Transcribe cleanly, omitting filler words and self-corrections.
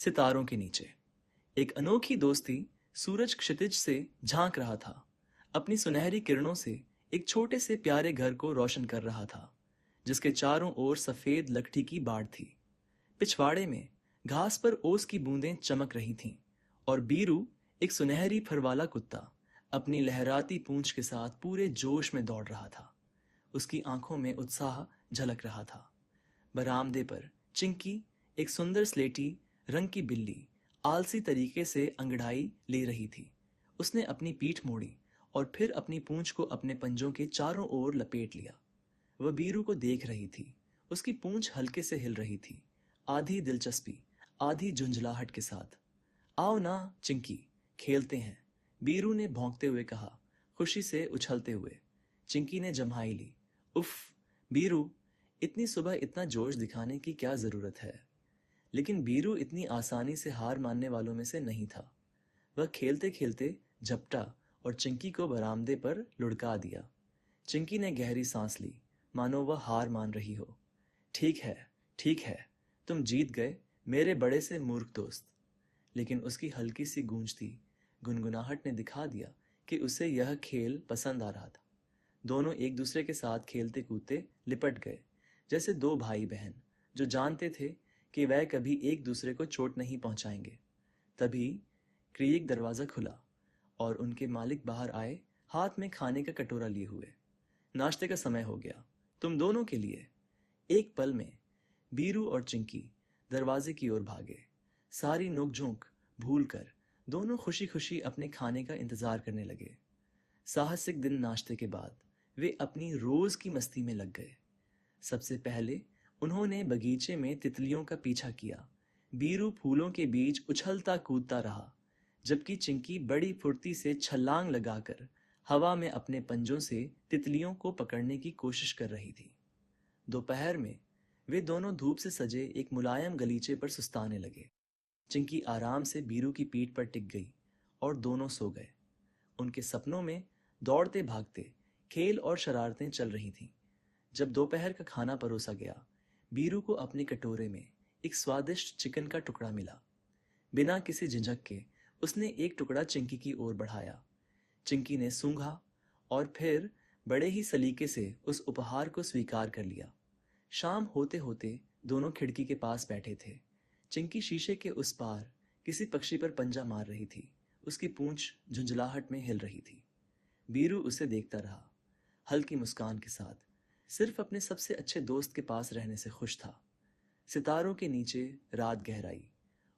सितारों के नीचे एक अनोखी दोस्ती सूरज क्षितिज से झांक रहा था। अपनी सुनहरी किरणों से एक छोटे से प्यारे घर को रोशन कर रहा था, जिसके चारों ओर सफेद लकड़ी की बाड़ थी। पिछवाड़े में घास पर ओस की बूंदें चमक रही थीं और बीरू, एक सुनहरी फर वाला कुत्ता, अपनी लहराती पूंछ के साथ पूरे जोश में दौड़ रहा था। उसकी आंखों में उत्साह झलक रहा था। बरामदे पर चिंकी, एक सुंदर स्लेटी रंग की बिल्ली, आलसी तरीके से अंगड़ाई ले रही थी। उसने अपनी पीठ मोड़ी और फिर अपनी पूंछ को अपने पंजों के चारों ओर लपेट लिया। वह बीरू को देख रही थी। उसकी पूंछ हल्के से हिल रही थी, आधी दिलचस्पी, आधी झुंझलाहट के साथ। आओ ना चिंकी, खेलते हैं, बीरू ने भौंकते हुए कहा, खुशी से उछलते हुए। चिंकी ने जम्हाई ली। उफ बीरू, इतनी सुबह इतना जोश दिखाने की क्या जरूरत है? लेकिन बीरू इतनी आसानी से हार मानने वालों में से नहीं था। वह खेलते खेलते झपटा और चिंकी को बरामदे पर लुढ़का दिया। चिंकी ने गहरी सांस ली, मानो वह हार मान रही हो। ठीक है, ठीक है, तुम जीत गए मेरे बड़े से मूर्ख दोस्त। लेकिन उसकी हल्की सी गूंजती गुनगुनाहट ने दिखा दिया कि उसे यह खेल पसंद आ रहा था। दोनों एक दूसरे के साथ खेलते कूदते लिपट गए, जैसे दो भाई बहन जो जानते थे कि वह कभी एक दूसरे को चोट नहीं पहुंचाएंगे। तभी क्रीक दरवाजा खुला और उनके मालिक बाहर आए, हाथ में खाने का कटोरा लिए हुए। नाश्ते का समय हो गया, तुम दोनों के लिए। एक पल में बीरू और चिंकी दरवाजे की ओर भागे। सारी नोकझोंक भूलकर दोनों खुशी खुशी अपने खाने का इंतजार करने लगे। साहसिक दिन नाश्ते के बाद वे अपनी रोज की मस्ती में लग गए। सबसे पहले उन्होंने बगीचे में तितलियों का पीछा किया। बीरू फूलों के बीच उछलता कूदता रहा, जबकि चिंकी बड़ी फुर्ती से छलांग लगाकर हवा में अपने पंजों से तितलियों को पकड़ने की कोशिश कर रही थी। दोपहर में वे दोनों धूप से सजे एक मुलायम गलीचे पर सुस्ताने लगे। चिंकी आराम से बीरू की पीठ पर टिक गई और दोनों सो गए। उनके सपनों में दौड़ते भागते खेल और शरारतें चल रही थीं। जब दोपहर का खाना परोसा गया, बीरू को अपने कटोरे में एक स्वादिष्ट चिकन का टुकड़ा मिला। बिना किसी झिझक के उसने एक टुकड़ा चिंकी की ओर बढ़ाया। चिंकी ने सूंघा और फिर बड़े ही सलीके से उस उपहार को स्वीकार कर लिया। शाम होते होते दोनों खिड़की के पास बैठे थे। चिंकी शीशे के उस पार किसी पक्षी पर पंजा मार रही थी। उसकी पूंछ झुंझलाहट में हिल रही थी। बीरू उसे देखता रहा, हल्की मुस्कान के साथ, सिर्फ अपने सबसे अच्छे दोस्त के पास रहने से खुश था। सितारों के नीचे रात गहराई।